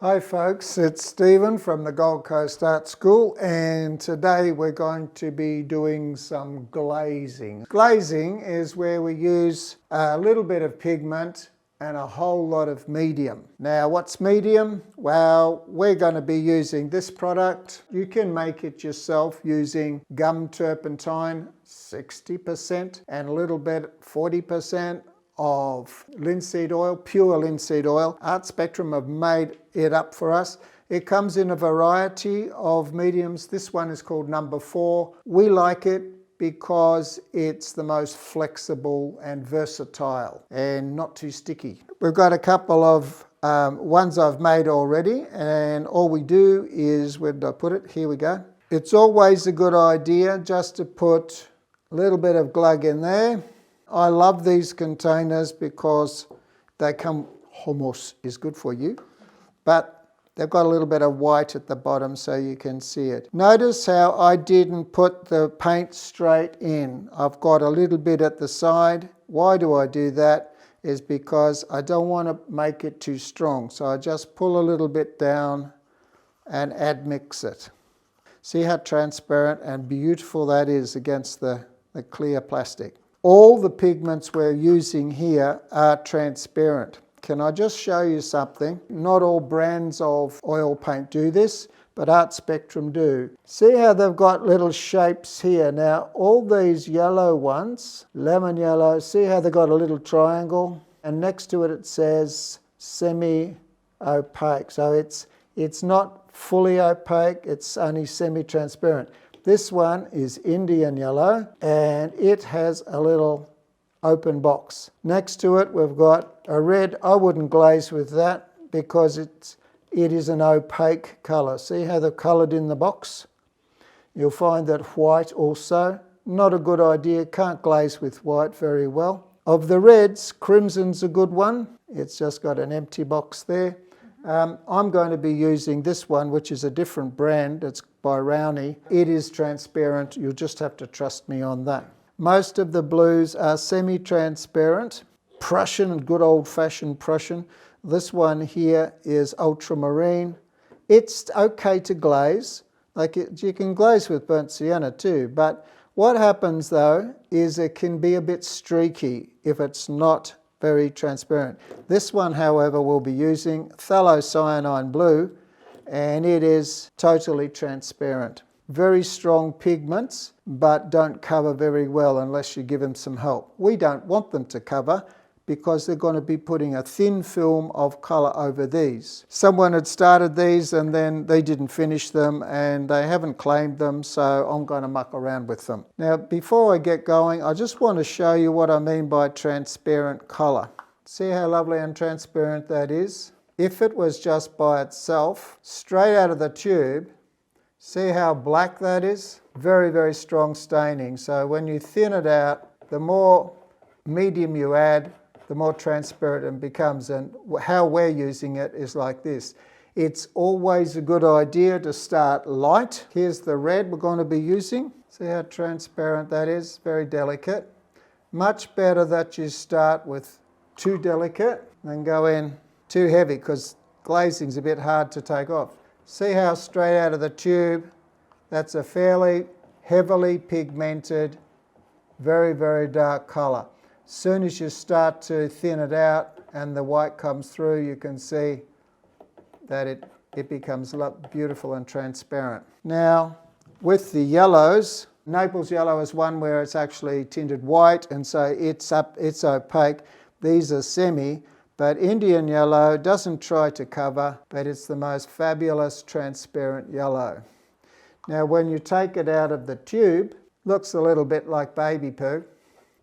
Hi folks, it's Stephen from the Gold Coast Art School, and today we're going to be doing some glazing. Glazing is where we use a little bit of pigment and a whole lot of medium. Now what's medium? Well, we're going to be using this product. You can make it yourself using gum turpentine 60% and a little bit 40% of linseed oil, pure linseed oil. Art Spectrum have made it up for us. It comes in a variety of mediums. This one is called number 4. We like it because it's the most flexible and versatile and not too sticky. We've got a couple of ones I've made already, and all we do is, where did I put it? Here we go. It's always a good idea just to put a little bit of glug in there. I love these containers because they come, hummus is good for you, but they've got a little bit of white at the bottom so you can see it. Notice how I didn't put the paint straight in. I've got a little bit at the side. Why do I do that? Is because I don't want to make it too strong. So I just pull a little bit down and admix it. See how transparent and beautiful that is against the clear plastic. All the pigments we're using here are transparent. Can I just show you something? Not all brands of oil paint do this, but Art Spectrum do. See how they've got little shapes here? Now, all these yellow ones, lemon yellow, see how they've got a little triangle? And next to it, it says semi-opaque. So it's not fully opaque, it's only semi-transparent. This one is Indian yellow, and it has a little open box. Next to it, we've got a red. I wouldn't glaze with that because it is an opaque colour. See how they're coloured in the box? You'll find that white also, not a good idea. Can't glaze with white very well. Of the reds, crimson's a good one. It's just got an empty box there. I'm going to be using this one, which is a different brand. It's by Rowney. It is transparent. You'll just have to trust me on that. Most of the blues are semi-transparent. Prussian, good old-fashioned Prussian. This one here is ultramarine. It's okay to glaze. You can glaze with burnt sienna too, but what happens though is it can be a bit streaky if it's not very transparent. This one, however, we'll be using phthalo-cyanine blue, and it is totally transparent. Very strong pigments, but don't cover very well unless you give them some help. We don't want them to cover because they're going to be putting a thin film of colour over these. Someone had started these and then they didn't finish them and they haven't claimed them, so I'm going to muck around with them. Now, before I get going, I just want to show you what I mean by transparent colour. See how lovely and transparent that is? If it was just by itself, straight out of the tube, see how black that is? Very, very strong staining. So when you thin it out, the more medium you add, the more transparent it becomes. And how we're using it is like this. It's always a good idea to start light. Here's the red we're going to be using. See how transparent that is? Very delicate. Much better that you start with too delicate than go in too heavy, because glazing's a bit hard to take off. See how straight out of the tube, that's a fairly heavily pigmented, very, very dark colour. As soon as you start to thin it out and the white comes through, you can see that it becomes beautiful and transparent. Now, with the yellows, Naples yellow is one where it's actually tinted white, and so it's opaque. These are semi, but Indian yellow doesn't try to cover, but it's the most fabulous transparent yellow. Now, when you take it out of the tube, looks a little bit like baby poo.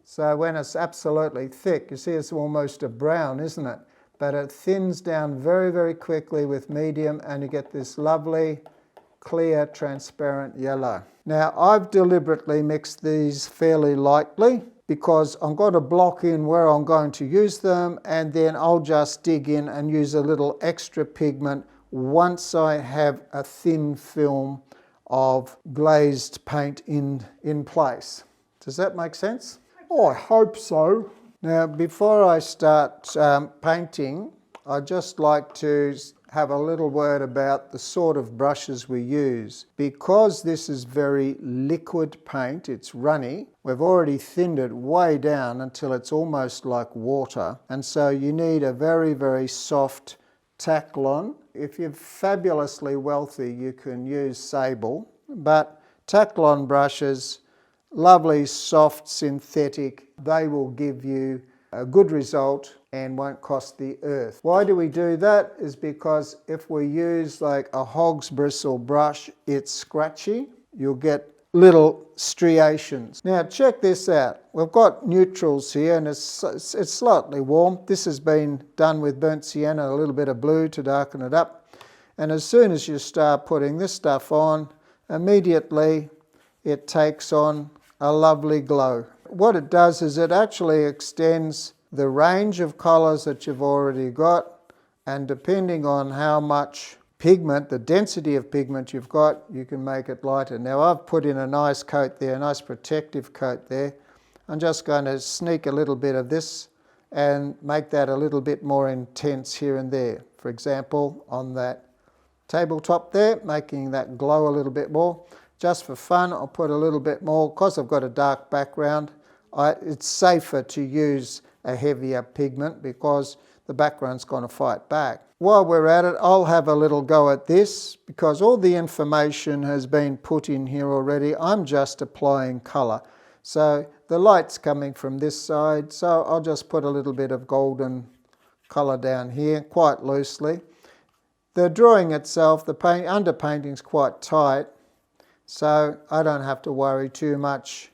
So when it's absolutely thick, you see it's almost a brown, isn't it? But it thins down very, very quickly with medium, and you get this lovely, clear, transparent yellow. Now, I've deliberately mixed these fairly lightly because I'm going to block in where I'm going to use them, and then I'll just dig in and use a little extra pigment once I have a thin film of glazed paint in place. Does that make sense? Oh, I hope so. Now, before I start painting, I'd just like to have a little word about the sort of brushes we use. Because this is very liquid paint, it's runny, we've already thinned it way down until it's almost like water. And so you need a very, very soft Taklon. If you're fabulously wealthy, you can use sable, but Taklon brushes, lovely, soft, synthetic, they will give you a good result and won't cost the earth. Why do we do that? Is because if we use like a hog's bristle brush, it's scratchy. You'll get little striations. Now check this out. We've got neutrals here and it's slightly warm. This has been done with burnt sienna, a little bit of blue to darken it up. And as soon as you start putting this stuff on, immediately it takes on a lovely glow. What it does is it actually extends the range of colours that you've already got, and depending on how much pigment, the density of pigment you've got, you can make it lighter. Now I've put in a nice coat there, a nice protective coat there. I'm just going to sneak a little bit of this and make that a little bit more intense here and there. For example, on that tabletop there, making that glow a little bit more. Just for fun, I'll put a little bit more. Because I've got a dark background, it's safer to use a heavier pigment because the background's going to fight back. While we're at it, I'll have a little go at this because all the information has been put in here already. I'm just applying colour. So the light's coming from this side, so I'll just put a little bit of golden colour down here, quite loosely. The drawing itself, the underpainting's quite tight, so I don't have to worry too much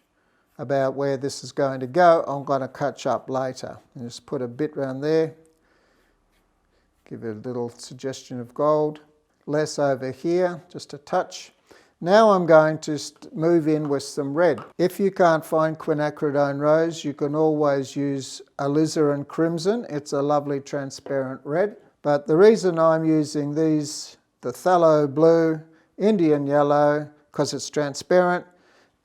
about where this is going to go. I'm going to catch up later. Just put a bit around there. Give it a little suggestion of gold. Less over here, just a touch. Now I'm going to move in with some red. If you can't find quinacridone rose, you can always use alizarin crimson. It's a lovely transparent red. But the reason I'm using these, the phthalo blue, Indian yellow, because it's transparent,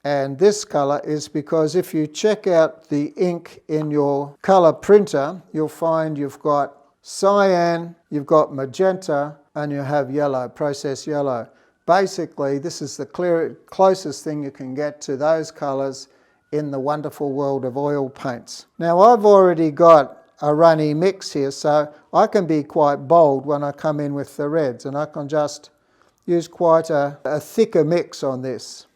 and this colour is because if you check out the ink in your colour printer, you'll find you've got cyan, you've got magenta, and you have yellow, processed yellow. Basically, this is the closest thing you can get to those colours in the wonderful world of oil paints. Now, I've already got a runny mix here, so I can be quite bold when I come in with the reds, and I can just use quite a thicker mix on this.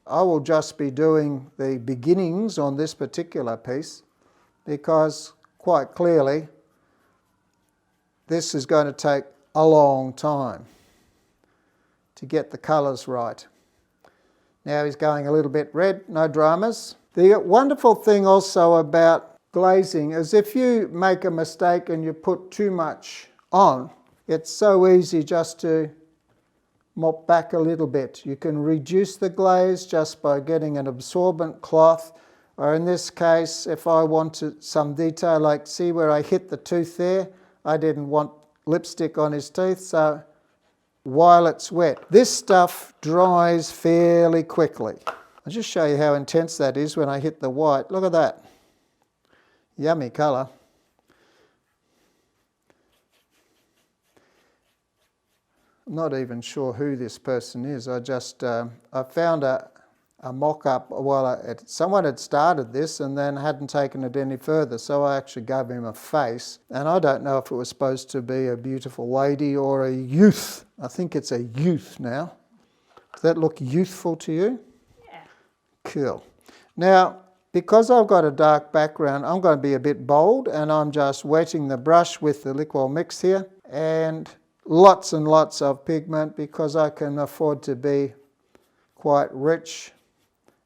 I will just be doing the beginnings on this particular piece because quite clearly this is going to take a long time to get the colours right. Now he's going a little bit red, no dramas. The wonderful thing also about glazing is if you make a mistake and you put too much on, it's so easy just to mop back a little bit. You can reduce the glaze just by getting an absorbent cloth, or in this case, if I wanted some detail, like see where I hit the tooth there, I didn't want lipstick on his teeth, so while it's wet. This stuff dries fairly quickly. I'll just show you how intense that is when I hit the white. Look at that. Yummy colour. I'm not even sure who this person is. I found a mock-up someone had started this and then hadn't taken it any further, so I actually gave him a face, and I don't know if it was supposed to be a beautiful lady or a youth. I think it's a youth now. Does that look youthful to you? Yeah. Cool. Now, because I've got a dark background, I'm going to be a bit bold, and I'm just wetting the brush with the liquid mix here, and lots and lots of pigment because I can afford to be quite rich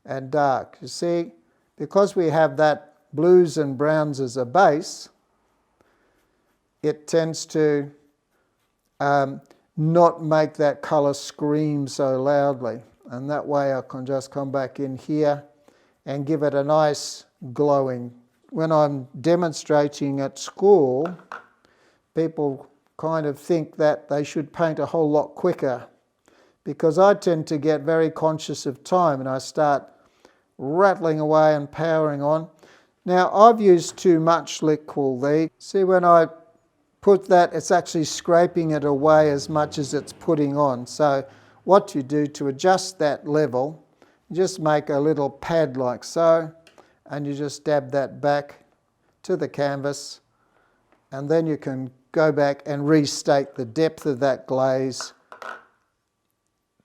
and dark. You see, because we have that blues and browns as a base, it tends to not make that colour scream so loudly. And that way I can just come back in here and give it a nice glowing. When I'm demonstrating at school, people kind of think that they should paint a whole lot quicker because I tend to get very conscious of time and I start rattling away and powering on. Now I've used too much liquid there. See, when I put that, it's actually scraping it away as much as it's putting on. So what you do to adjust that level, you just make a little pad like so, and you just dab that back to the canvas, and then you can go back and restate the depth of that glaze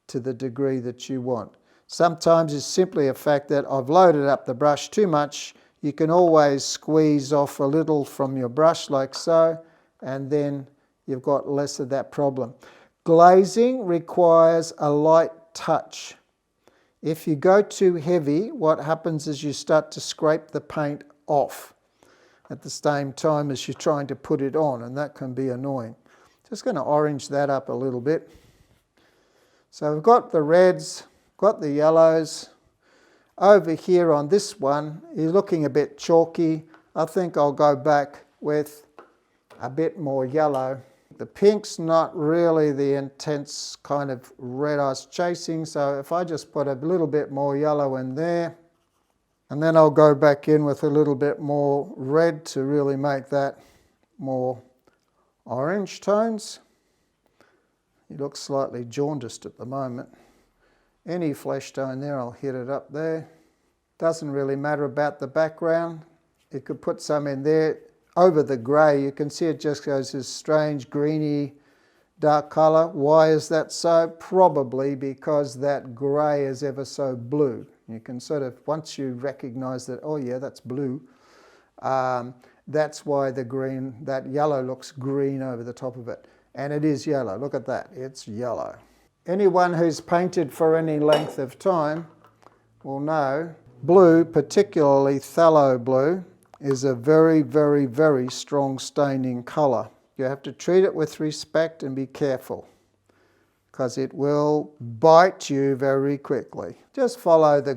to the degree that you want. Sometimes it's simply a fact that I've loaded up the brush too much. You can always squeeze off a little from your brush like so, and then you've got less of that problem. Glazing requires a light touch. If you go too heavy, what happens is you start to scrape the paint off at the same time as you're trying to put it on, and that can be annoying. Just going to orange that up a little bit. So we've got the reds, got the yellows. Over here on this one, he's looking a bit chalky. I think I'll go back with a bit more yellow. The pink's not really the intense kind of red I was chasing, so if I just put a little bit more yellow in there, and then I'll go back in with a little bit more red to really make that more orange tones. He looks slightly jaundiced at the moment. Any flesh tone there, I'll hit it up there. Doesn't really matter about the background. You could put some in there. Over the grey, you can see it just goes this strange greeny dark colour. Why is that so? Probably because that grey is ever so blue. You can sort of, once you recognise that, oh yeah, that's blue, that's why the green, that yellow looks green over the top of it. And it is yellow. Look at that, it's yellow. Anyone who's painted for any length of time will know blue, particularly phthalo blue, is a very, very, very strong staining colour. You have to treat it with respect and be careful, because it will bite you very quickly. Just follow the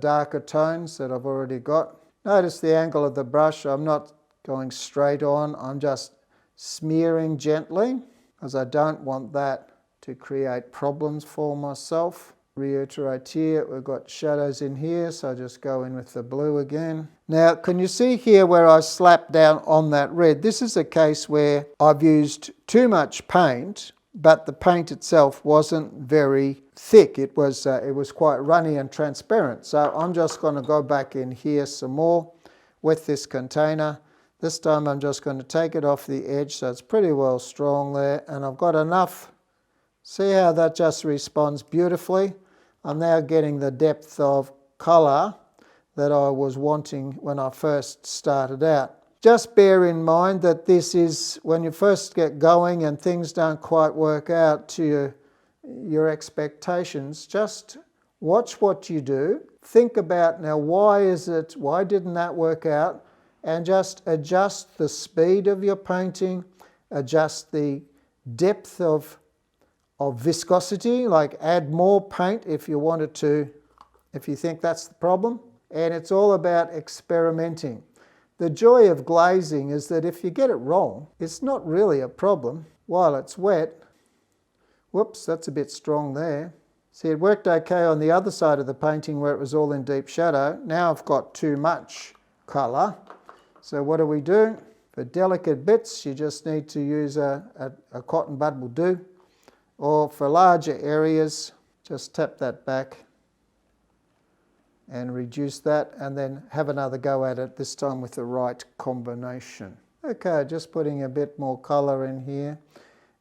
darker tones that I've already got. Notice the angle of the brush. I'm not going straight on. I'm just smearing gently, because I don't want that to create problems for myself. Reiterate here, we've got shadows in here, so I just go in with the blue again. Now, can you see here where I slapped down on that red? This is a case where I've used too much paint, but the paint itself wasn't very thick. It was quite runny and transparent. So I'm just going to go back in here some more with this container. This time I'm just going to take it off the edge, so it's pretty well strong there, and I've got enough. See how that just responds beautifully? I'm now getting the depth of colour that I was wanting when I first started out. Just bear in mind that this is when you first get going and things don't quite work out to your expectations. Just watch what you do. Think about, now why didn't that work out? And just adjust the speed of your painting, adjust the depth of viscosity, like add more paint if you wanted to, if you think that's the problem. And it's all about experimenting. The joy of glazing is that if you get it wrong, it's not really a problem while it's wet. Whoops, that's a bit strong there. See, it worked okay on the other side of the painting where it was all in deep shadow. Now I've got too much colour. So what do? For delicate bits, you just need to use a cotton bud will do. Or for larger areas, just tap that back and reduce that, and then have another go at it, this time with the right combination. Okay, just putting a bit more colour in here.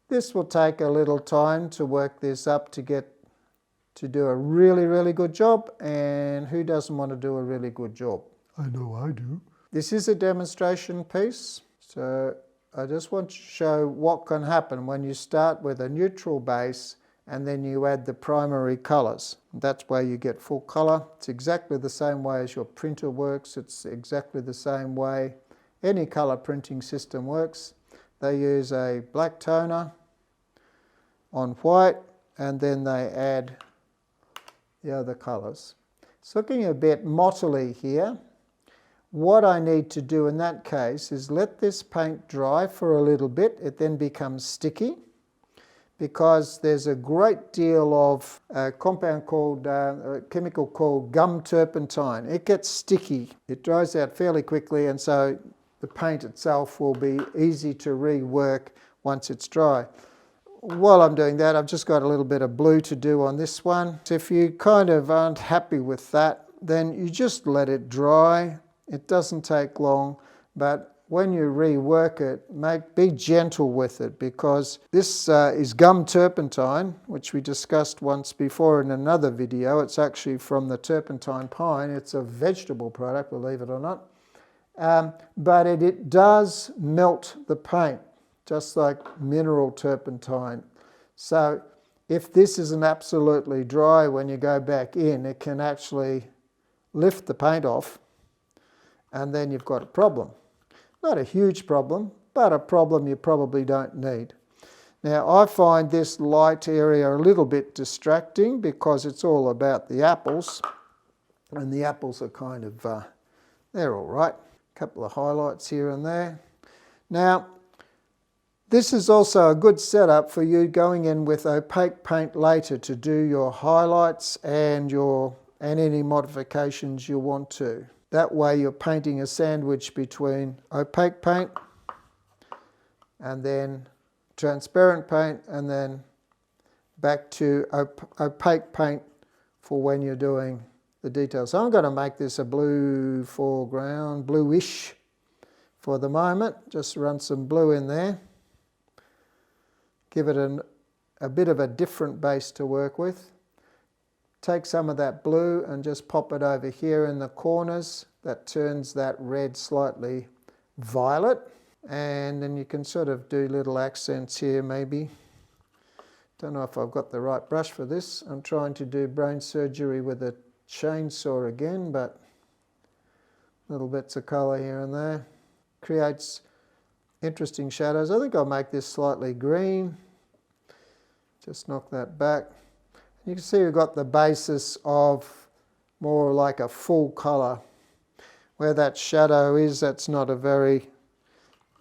This will take a little time to work this up to do a really, really good job, and who doesn't want to do a really good job? I know I do. This is a demonstration piece, so I just want to show what can happen when you start with a neutral base and then you add the primary colours. That's where you get full colour. It's exactly the same way as your printer works. It's exactly the same way any colour printing system works. They use a black toner on white, and then they add the other colours. It's looking a bit mottly here. What I need to do in that case is let this paint dry for a little bit. It then becomes sticky because there's a great deal of a chemical called gum turpentine. It gets sticky. It dries out fairly quickly, and so the paint itself will be easy to rework once it's dry. While I'm doing that, I've just got a little bit of blue to do on this one. So if you kind of aren't happy with that, then you just let it dry. It doesn't take long, but when you rework it, be gentle with it, because this is gum turpentine, which we discussed once before in another video. It's actually from the turpentine pine. It's a vegetable product, believe it or not. But it does melt the paint, just like mineral turpentine. So if this isn't absolutely dry when you go back in, it can actually lift the paint off, and then you've got a problem. Not a huge problem, but a problem you probably don't need. Now, I find this light area a little bit distracting because it's all about the apples, and the apples are kind of, they're all right. A couple of highlights here and there. Now, this is also a good setup for you going in with opaque paint later to do your highlights and any modifications you want to. That way you're painting a sandwich between opaque paint and then transparent paint, and then back to opaque paint for when you're doing the details. So I'm going to make this a blue foreground, bluish for the moment. Just run some blue in there. Give it a bit of a different base to work with. Take some of that blue and just pop it over here in the corners. That turns that red slightly violet. And then you can sort of do little accents here maybe. Don't know if I've got the right brush for this. I'm trying to do brain surgery with a chainsaw again, but little bits of colour here and there. Creates interesting shadows. I think I'll make this slightly green. Just knock that back. You can see we've got the basis of more like a full colour. Where that shadow is, that's not a very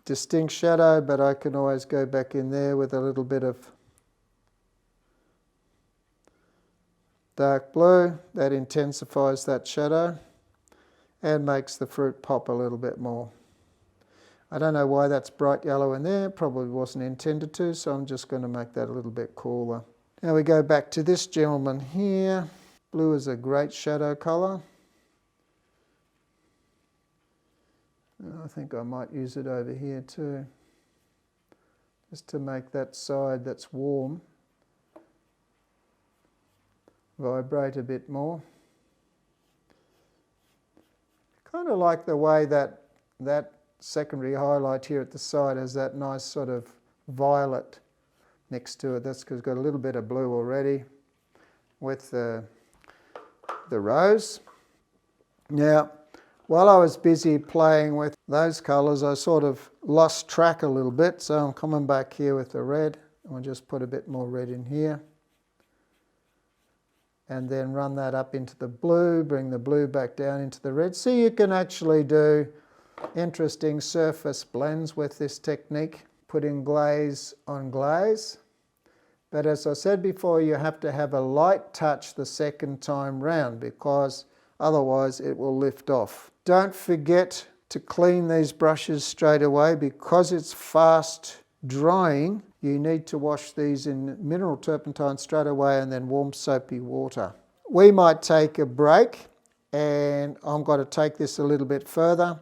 distinct shadow, but I can always go back in there with a little bit of dark blue. That intensifies that shadow and makes the fruit pop a little bit more. I don't know why that's bright yellow in there. Probably wasn't intended to, so I'm just going to make that a little bit cooler. Now we go back to this gentleman here. Blue is a great shadow colour. I think I might use it over here too, just to make that side that's warm vibrate a bit more. Kind of like the way that secondary highlight here at the side has that nice sort of violet next to it. That's because it's got a little bit of blue already with the rose. Now, while I was busy playing with those colours, I sort of lost track a little bit, so I'm coming back here with the red. I'll just put a bit more red in here. And then run that up into the blue, bring the blue back down into the red. So you can actually do interesting surface blends with this technique, putting glaze on glaze. But as I said before, you have to have a light touch the second time round, because otherwise it will lift off. Don't forget to clean these brushes straight away. Because it's fast drying, you need to wash these in mineral turpentine straight away and then warm soapy water. We might take a break, and I'm going to take this a little bit further,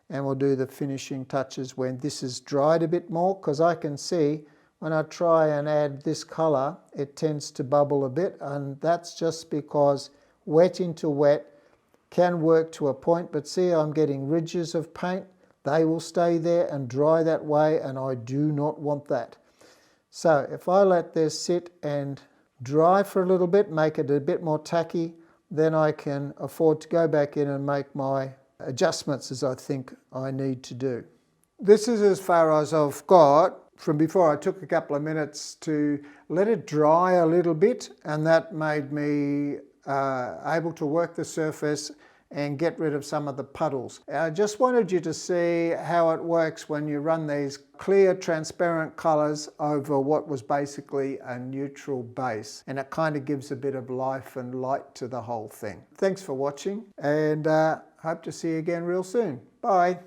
and we'll do the finishing touches when this is dried a bit more, because I can see when I try and add this colour, it tends to bubble a bit, and that's just because wet into wet can work to a point, but see, I'm getting ridges of paint. They will stay there and dry that way, and I do not want that. So if I let this sit and dry for a little bit, make it a bit more tacky, then I can afford to go back in and make my adjustments as I think I need to do. This is as far as I've got from before. I took a couple of minutes to let it dry a little bit, and that made me able to work the surface and get rid of some of the puddles. I just wanted you to see how it works when you run these clear, transparent colours over what was basically a neutral base, and it kind of gives a bit of life and light to the whole thing. Thanks for watching, and hope to see you again real soon. Bye.